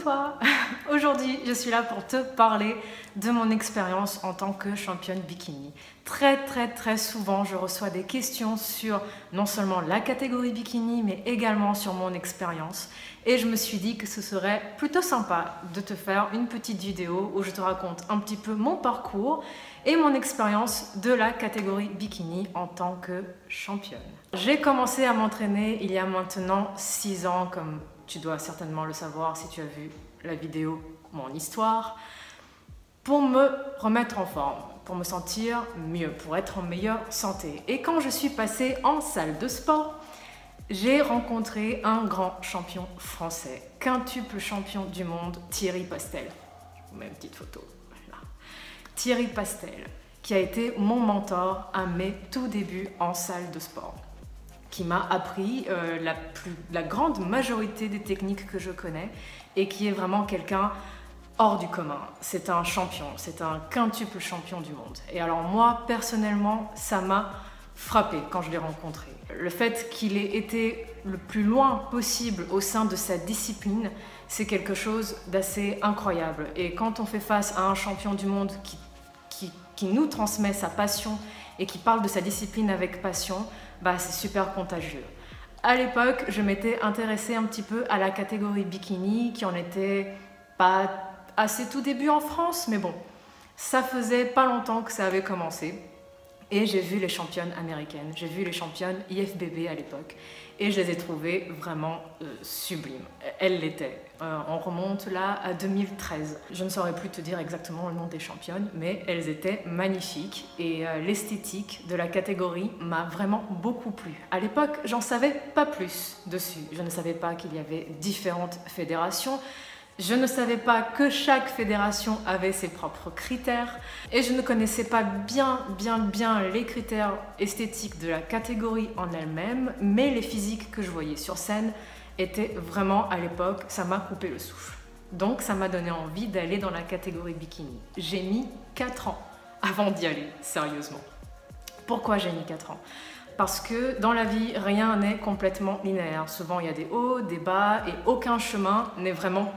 toi! Aujourd'hui, je suis là pour te parler de mon expérience en tant que championne bikini. Très souvent, je reçois des questions sur non seulement la catégorie bikini, mais également sur mon expérience. Et je me suis dit que ce serait plutôt sympa de te faire une petite vidéo où je te raconte un petit peu mon parcours et mon expérience de la catégorie bikini en tant que championne. J'ai commencé à m'entraîner il y a maintenant 6 ans, comme tu dois certainement le savoir si tu as vu la vidéo Mon histoire, pour me remettre en forme, pour me sentir mieux, pour être en meilleure santé. Et quand je suis passée en salle de sport, j'ai rencontré un grand champion français, quintuple champion du monde, Thierry Pastel. Je vous mets une petite photo. Voilà. Thierry Pastel, qui a été mon mentor à mes tout débuts en salle de sport, qui m'a appris la grande majorité des techniques que je connais et qui est vraiment quelqu'un hors du commun. C'est un champion, c'est un quintuple champion du monde. Et alors moi, personnellement, ça m'a frappé quand je l'ai rencontré. Le fait qu'il ait été le plus loin possible au sein de sa discipline, c'est quelque chose d'assez incroyable. Et quand on fait face à un champion du monde qui nous transmet sa passion et qui parle de sa discipline avec passion, c'est super contagieux. À l'époque, je m'étais intéressée un petit peu à la catégorie bikini, qui en était pas à ses tout débuts en France, mais bon, ça faisait pas longtemps que ça avait commencé. Et j'ai vu les championnes américaines, j'ai vu les championnes IFBB à l'époque, et je les ai trouvées vraiment sublimes. Elles l'étaient. On remonte là à 2013. Je ne saurais plus te dire exactement le nom des championnes, mais elles étaient magnifiques, et l'esthétique de la catégorie m'a vraiment beaucoup plu. À l'époque, j'en savais pas plus dessus. Je ne savais pas qu'il y avait différentes fédérations. Je ne savais pas que chaque fédération avait ses propres critères et je ne connaissais pas bien les critères esthétiques de la catégorie en elle-même, mais les physiques que je voyais sur scène étaient vraiment, à l'époque, ça m'a coupé le souffle. Donc ça m'a donné envie d'aller dans la catégorie bikini. J'ai mis 4 ans avant d'y aller, sérieusement. Pourquoi j'ai mis 4 ans ? Parce que dans la vie, rien n'est complètement linéaire. Souvent, il y a des hauts, des bas et aucun chemin n'est vraiment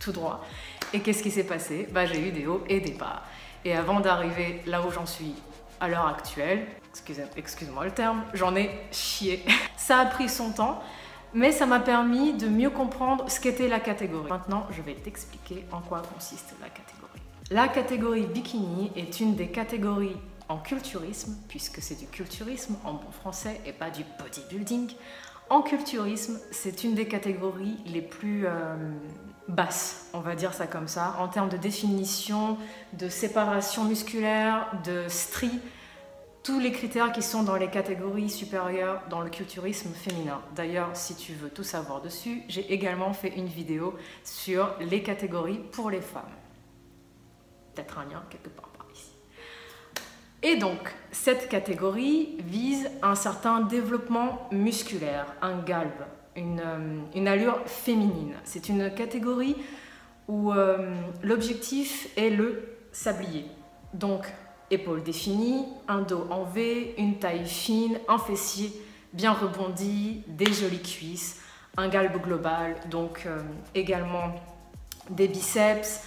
tout droit. Et qu'est-ce qui s'est passé ? J'ai eu des hauts et des bas. Et avant d'arriver là où j'en suis à l'heure actuelle, excuse-moi le terme, j'en ai chié. Ça a pris son temps, mais ça m'a permis de mieux comprendre ce qu'était la catégorie. Maintenant, je vais t'expliquer en quoi consiste la catégorie. La catégorie bikini est une des catégories en culturisme, puisque c'est du culturisme en bon français et pas du bodybuilding. En culturisme, c'est une des catégories les plus basses, on va dire ça comme ça, en termes de définition, de séparation musculaire, de stries, tous les critères qui sont dans les catégories supérieures dans le culturisme féminin. D'ailleurs, si tu veux tout savoir dessus, j'ai également fait une vidéo sur les catégories pour les femmes. Peut-être un lien quelque part par ici. Et donc, cette catégorie vise un certain développement musculaire, un galbe, une allure féminine. C'est une catégorie où l'objectif est le sablier. Donc, épaules définies, un dos en V, une taille fine, un fessier bien rebondi, des jolies cuisses, un galbe global, donc également des biceps,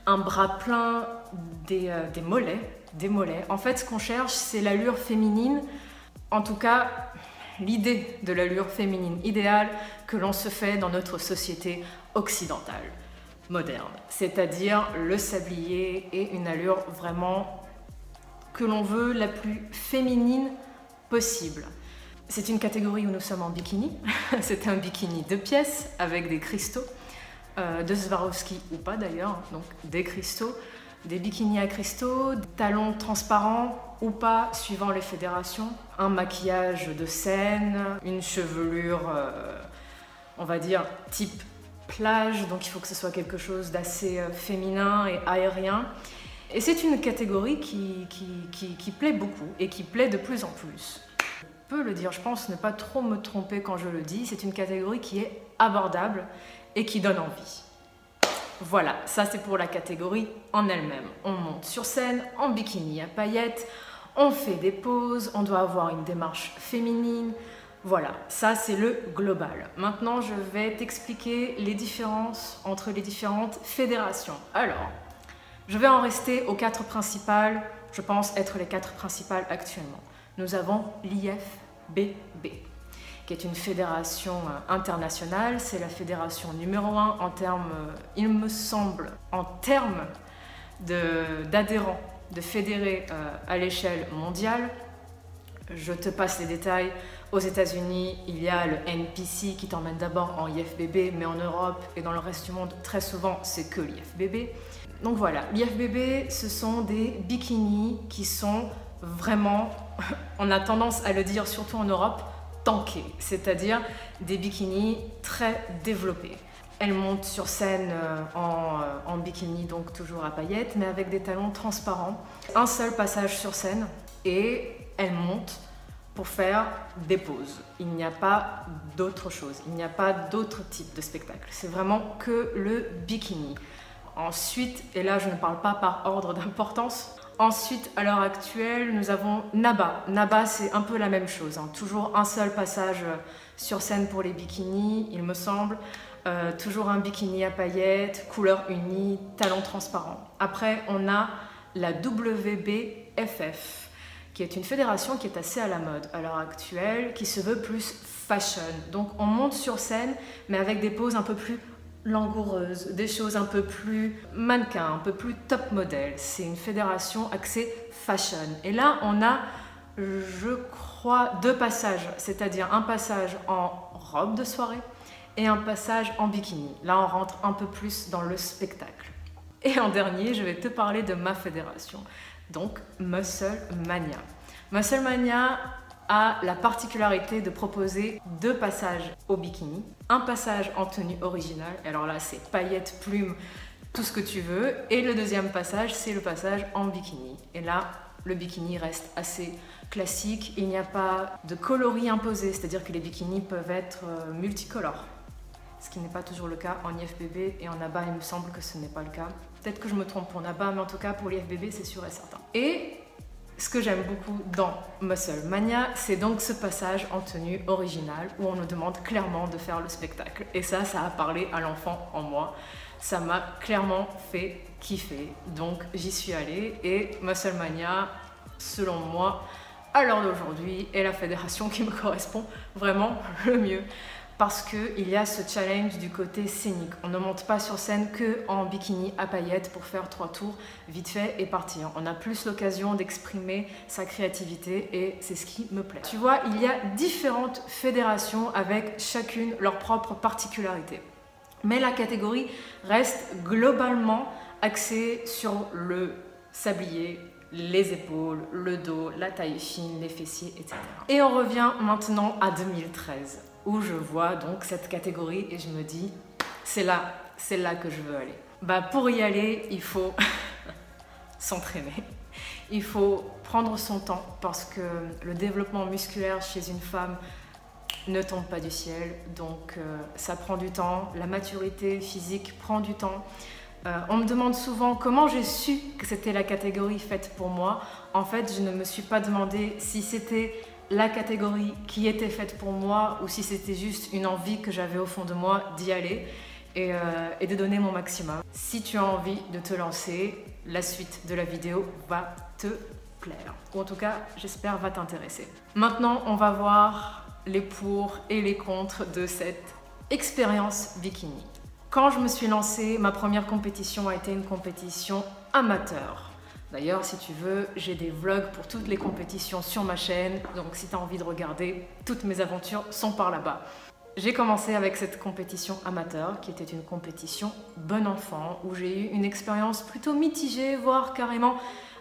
un bras plein, des mollets. En fait, ce qu'on cherche, c'est l'allure féminine, en tout cas, l'idée de l'allure féminine idéale que l'on se fait dans notre société occidentale, moderne. C'est-à-dire le sablier et une allure vraiment que l'on veut la plus féminine possible. C'est une catégorie où nous sommes en bikini. C'est un bikini 2 pièces avec des cristaux, de Swarovski ou pas d'ailleurs, donc des cristaux, des bikinis à cristaux, des talons transparents ou pas, suivant les fédérations, un maquillage de scène, une chevelure, on va dire, type plage, donc il faut que ce soit quelque chose d'assez féminin et aérien. Et c'est une catégorie qui plaît beaucoup et qui plaît de plus en plus. Je peux le dire, je pense ne pas trop me tromper quand je le dis, c'est une catégorie qui est abordable et qui donne envie. Voilà, ça c'est pour la catégorie en elle-même. On monte sur scène en bikini à paillettes, on fait des poses, on doit avoir une démarche féminine, Voilà, ça c'est le global. Maintenant, je vais t'expliquer les différences entre les différentes fédérations. Alors, je vais en rester aux 4 principales, je pense être les 4 principales actuellement. Nous avons l'IFBB, qui est une fédération internationale. C'est la fédération numéro 1 en termes, il me semble, en termes d'adhérents, de fédérés à l'échelle mondiale. Je te passe les détails. Aux États-Unis, il y a le NPC qui t'emmène d'abord en IFBB, mais en Europe et dans le reste du monde, très souvent, c'est que l'IFBB. Donc voilà, l'IFBB, ce sont des bikinis qui sont vraiment, on a tendance à le dire surtout en Europe, tankés, c'est-à-dire des bikinis très développés. Elle monte sur scène en bikini, donc toujours à paillettes, mais avec des talons transparents. Un seul passage sur scène et elle monte pour faire des poses. Il n'y a pas d'autre chose, il n'y a pas d'autre type de spectacle. C'est vraiment que le bikini. Ensuite, et là je ne parle pas par ordre d'importance, ensuite à l'heure actuelle nous avons Naba. Naba c'est un peu la même chose, hein. Toujours un seul passage sur scène pour les bikinis, il me semble. Toujours un bikini à paillettes, couleur unie, talons transparents. Après on a la WBFF, qui est une fédération qui est assez à la mode à l'heure actuelle, qui se veut plus fashion. Donc on monte sur scène, mais avec des poses un peu plus langoureuses, des choses un peu plus mannequin, un peu plus top modèle. C'est une fédération axée fashion. Et là, on a, je crois, 2 passages, c'est-à-dire un passage en robe de soirée et un passage en bikini. Là, on rentre un peu plus dans le spectacle. Et en dernier, je vais te parler de ma fédération. Donc Muscle Mania. Muscle Mania a la particularité de proposer 2 passages au bikini, un passage en tenue originale, alors là c'est paillettes, plumes, tout ce que tu veux, et le deuxième passage c'est le passage en bikini. Et là le bikini reste assez classique, il n'y a pas de coloris imposé, c'est-à-dire que les bikinis peuvent être multicolores. Ce qui n'est pas toujours le cas en IFBB et en Naba, il me semble que ce n'est pas le cas. Peut-être que je me trompe pour Naba, mais en tout cas pour l'IFBB, c'est sûr et certain. Et ce que j'aime beaucoup dans Muscle Mania, c'est donc ce passage en tenue originale où on nous demande clairement de faire le spectacle. Et ça a parlé à l'enfant en moi. Ça m'a clairement fait kiffer. Donc j'y suis allée et Muscle Mania, selon moi, à l'heure d'aujourd'hui, est la fédération qui me correspond vraiment le mieux. Parce qu'il y a ce challenge du côté scénique. On ne monte pas sur scène qu'en bikini à paillettes pour faire 3 tours vite fait et partir. On a plus l'occasion d'exprimer sa créativité et c'est ce qui me plaît. Tu vois, il y a différentes fédérations avec chacune leur propre particularité. Mais la catégorie reste globalement axée sur le sablier, les épaules, le dos, la taille fine, les fessiers, etc. Et on revient maintenant à 2013. Où je vois donc cette catégorie et je me dis, c'est là que je veux aller. Bah pour y aller, il faut s'entraîner. Il faut prendre son temps parce que le développement musculaire chez une femme ne tombe pas du ciel. Donc ça prend du temps, la maturité physique prend du temps. On me demande souvent comment j'ai su que c'était la catégorie faite pour moi. En fait, je ne me suis pas demandé si c'était la catégorie qui était faite pour moi ou si c'était juste une envie que j'avais au fond de moi d'y aller et de donner mon maximum. Si tu as envie de te lancer, la suite de la vidéo va te plaire. Ou en tout cas, j'espère va t'intéresser. Maintenant, on va voir les pour et les contre de cette expérience bikini. Quand je me suis lancée, ma première compétition a été une compétition amateur. D'ailleurs, si tu veux, j'ai des vlogs pour toutes les compétitions sur ma chaîne, donc si tu as envie de regarder, toutes mes aventures sont par là-bas. J'ai commencé avec cette compétition amateur, qui était une compétition bon enfant, où j'ai eu une expérience plutôt mitigée, voire carrément,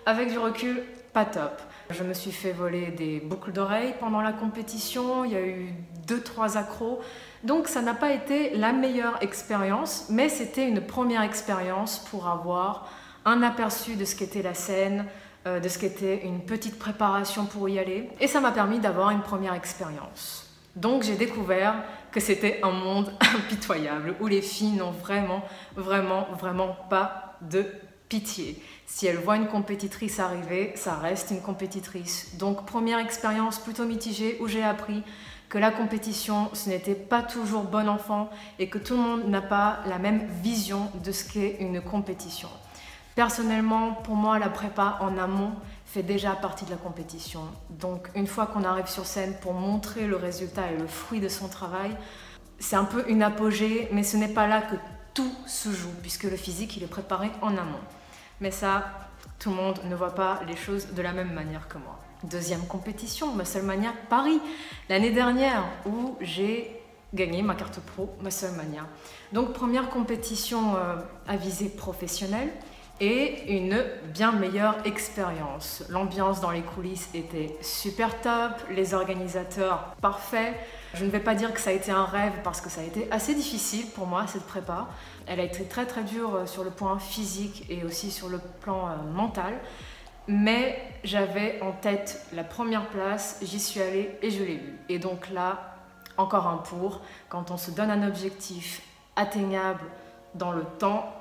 avec du recul, pas top. Je me suis fait voler des boucles d'oreilles pendant la compétition, il y a eu 2-3 accros, donc ça n'a pas été la meilleure expérience, mais c'était une première expérience pour avoir un aperçu de ce qu'était la scène, de ce qu'était une petite préparation pour y aller. Et ça m'a permis d'avoir une première expérience. Donc j'ai découvert que c'était un monde impitoyable, où les filles n'ont vraiment pas de pitié. Si elles voient une compétitrice arriver, ça reste une compétitrice. Donc première expérience plutôt mitigée, où j'ai appris que la compétition, ce n'était pas toujours bon enfant et que tout le monde n'a pas la même vision de ce qu'est une compétition. Personnellement, pour moi, la prépa en amont fait déjà partie de la compétition. Donc une fois qu'on arrive sur scène pour montrer le résultat et le fruit de son travail, c'est un peu une apogée, mais ce n'est pas là que tout se joue, puisque le physique, il est préparé en amont. Mais ça, tout le monde ne voit pas les choses de la même manière que moi. Deuxième compétition, Musclemania Paris, l'année dernière, où j'ai gagné ma carte pro Musclemania. Donc première compétition à visée professionnelle et une bien meilleure expérience. L'ambiance dans les coulisses était super top, les organisateurs parfaits. Je ne vais pas dire que ça a été un rêve parce que ça a été assez difficile pour moi cette prépa. Elle a été très très dure sur le point physique et aussi sur le plan mental. Mais j'avais en tête la première place, j'y suis allée et je l'ai eu. Et donc là, encore un pour, quand on se donne un objectif atteignable dans le temps,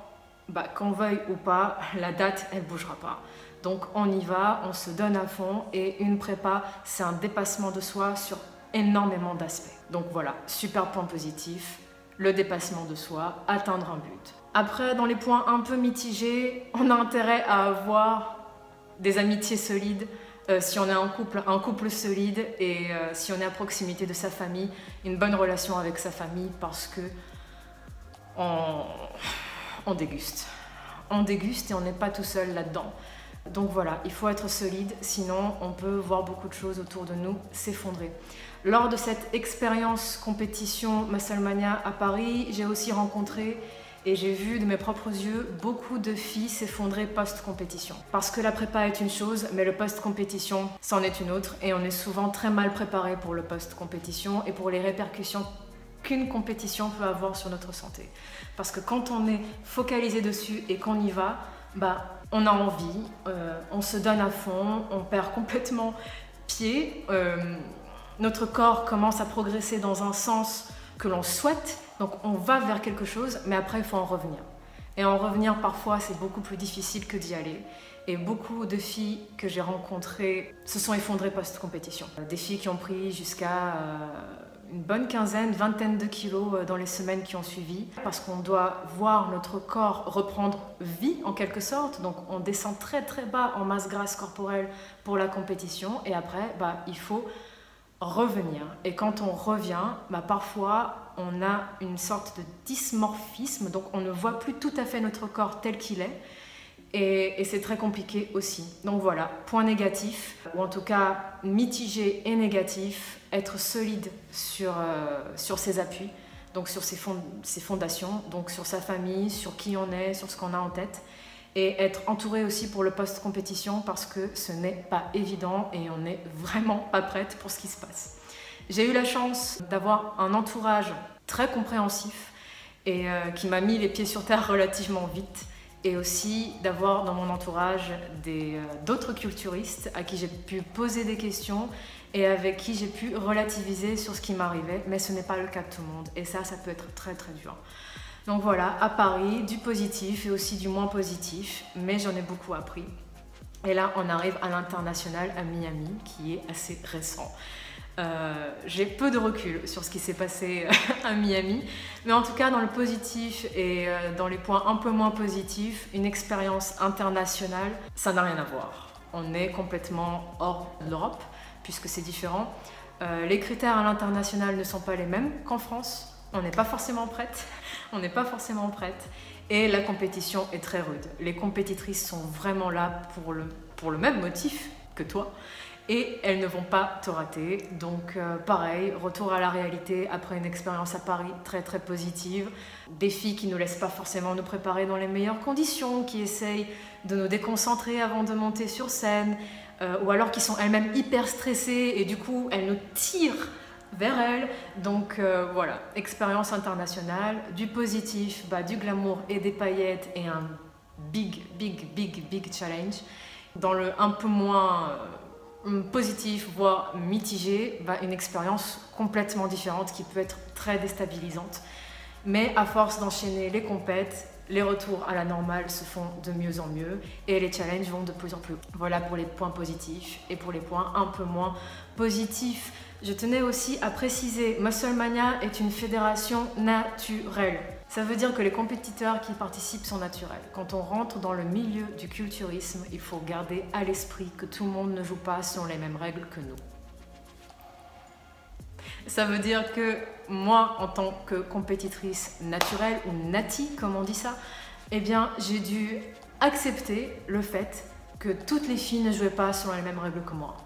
qu'on veuille ou pas, la date, elle ne bougera pas. Donc on y va, on se donne à fond et une prépa, c'est un dépassement de soi sur énormément d'aspects. Donc voilà, super point positif, le dépassement de soi, atteindre un but. Après, dans les points un peu mitigés, on a intérêt à avoir des amitiés solides, si on est un couple solide et si on est à proximité de sa famille, une bonne relation avec sa famille parce que on déguste. On déguste et on n'est pas tout seul là-dedans. Donc voilà, il faut être solide, sinon on peut voir beaucoup de choses autour de nous s'effondrer. Lors de cette expérience compétition Musclemania à Paris, j'ai aussi rencontré et j'ai vu de mes propres yeux beaucoup de filles s'effondrer post-compétition. Parce que la prépa est une chose, mais le post-compétition, c'en est une autre. Et on est souvent très mal préparé pour le post-compétition et pour les répercussions qu'une compétition peut avoir sur notre santé. Parce que quand on est focalisé dessus et qu'on y va, on a envie, on se donne à fond, on perd complètement pied. Notre corps commence à progresser dans un sens que l'on souhaite, donc on va vers quelque chose, mais après il faut en revenir. Et en revenir parfois c'est beaucoup plus difficile que d'y aller. Et beaucoup de filles que j'ai rencontrées se sont effondrées post-compétition. Des filles qui ont pris jusqu'à une bonne quinzaine, vingtaine de kilos dans les semaines qui ont suivi, parce qu'on doit voir notre corps reprendre vie en quelque sorte, donc on descend très très bas en masse grasse corporelle pour la compétition, et après il faut revenir. Et quand on revient, parfois on a une sorte de dysmorphisme, donc on ne voit plus tout à fait notre corps tel qu'il est, et c'est très compliqué aussi. Donc voilà, point négatif, ou en tout cas mitigé et négatif, être solide sur ses appuis, donc sur ses fondations, donc sur sa famille, sur qui on est, sur ce qu'on a en tête, et être entouré aussi pour le post-compétition parce que ce n'est pas évident et on n'est vraiment pas prête pour ce qui se passe. J'ai eu la chance d'avoir un entourage très compréhensif et qui m'a mis les pieds sur terre relativement vite, et aussi d'avoir dans mon entourage d'autres culturistes à qui j'ai pu poser des questions et avec qui j'ai pu relativiser sur ce qui m'arrivait, mais ce n'est pas le cas de tout le monde et ça peut être très très dur. Donc voilà, à Paris, du positif et aussi du moins positif, mais j'en ai beaucoup appris. Et là, on arrive à l'international à Miami, qui est assez récent. J'ai peu de recul sur ce qui s'est passé à Miami, mais en tout cas dans le positif et dans les points un peu moins positifs, une expérience internationale, ça n'a rien à voir. On est complètement hors de l'Europe, puisque c'est différent. Les critères à l'international ne sont pas les mêmes qu'en France. On n'est pas forcément prête. On n'est pas forcément prête. Et la compétition est très rude. Les compétitrices sont vraiment là pour le même motif que toi. Et elles ne vont pas te rater. Donc pareil, retour à la réalité après une expérience à Paris très très positive. Des filles qui ne nous laissent pas forcément nous préparer dans les meilleures conditions, qui essayent de nous déconcentrer avant de monter sur scène, ou alors qui sont elles-mêmes hyper stressées et du coup elles nous tirent vers elles. Donc voilà, expérience internationale, du positif, du glamour et des paillettes et un big challenge. Dans le un peu moins positif, voire mitigé, une expérience complètement différente qui peut être très déstabilisante. Mais à force d'enchaîner les compètes, les retours à la normale se font de mieux en mieux et les challenges vont de plus en plus. Voilà pour les points positifs et pour les points un peu moins positifs. Je tenais aussi à préciser, Musclemania est une fédération naturelle. Ça veut dire que les compétiteurs qui participent sont naturels. Quand on rentre dans le milieu du culturisme, il faut garder à l'esprit que tout le monde ne joue pas selon les mêmes règles que nous. Ça veut dire que moi, en tant que compétitrice naturelle, ou nati, comme on dit ça, eh bien, j'ai dû accepter le fait que toutes les filles ne jouaient pas selon les mêmes règles que moi.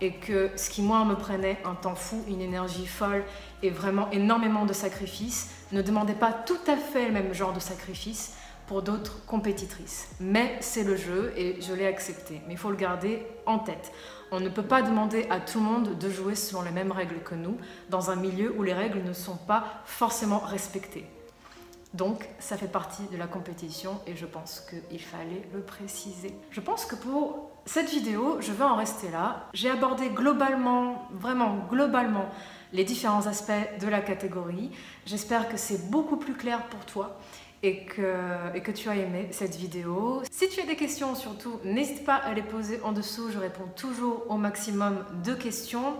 Et que ce qui, moi, me prenait un temps fou, une énergie folle et vraiment énormément de sacrifices, ne demandait pas tout à fait le même genre de sacrifice pour d'autres compétitrices. Mais c'est le jeu et je l'ai accepté. Mais il faut le garder en tête. On ne peut pas demander à tout le monde de jouer selon les mêmes règles que nous, dans un milieu où les règles ne sont pas forcément respectées. Donc, ça fait partie de la compétition et je pense qu'il fallait le préciser. Je pense que pour cette vidéo, je vais en rester là. J'ai abordé globalement, vraiment globalement, les différents aspects de la catégorie. J'espère que c'est beaucoup plus clair pour toi et que tu as aimé cette vidéo. Si tu as des questions surtout, n'hésite pas à les poser en dessous. Je réponds toujours au maximum de questions.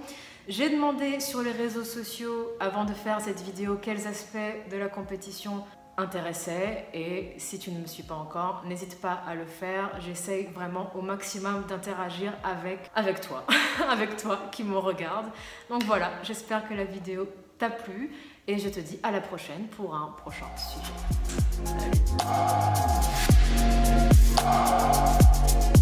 J'ai demandé sur les réseaux sociaux, avant de faire cette vidéo, quels aspects de la compétition intéressaient. Et si tu ne me suis pas encore, n'hésite pas à le faire. J'essaye vraiment au maximum d'interagir avec toi, avec toi qui me regarde. Donc voilà, j'espère que la vidéo t'a plu et je te dis à la prochaine pour un prochain sujet. Salut.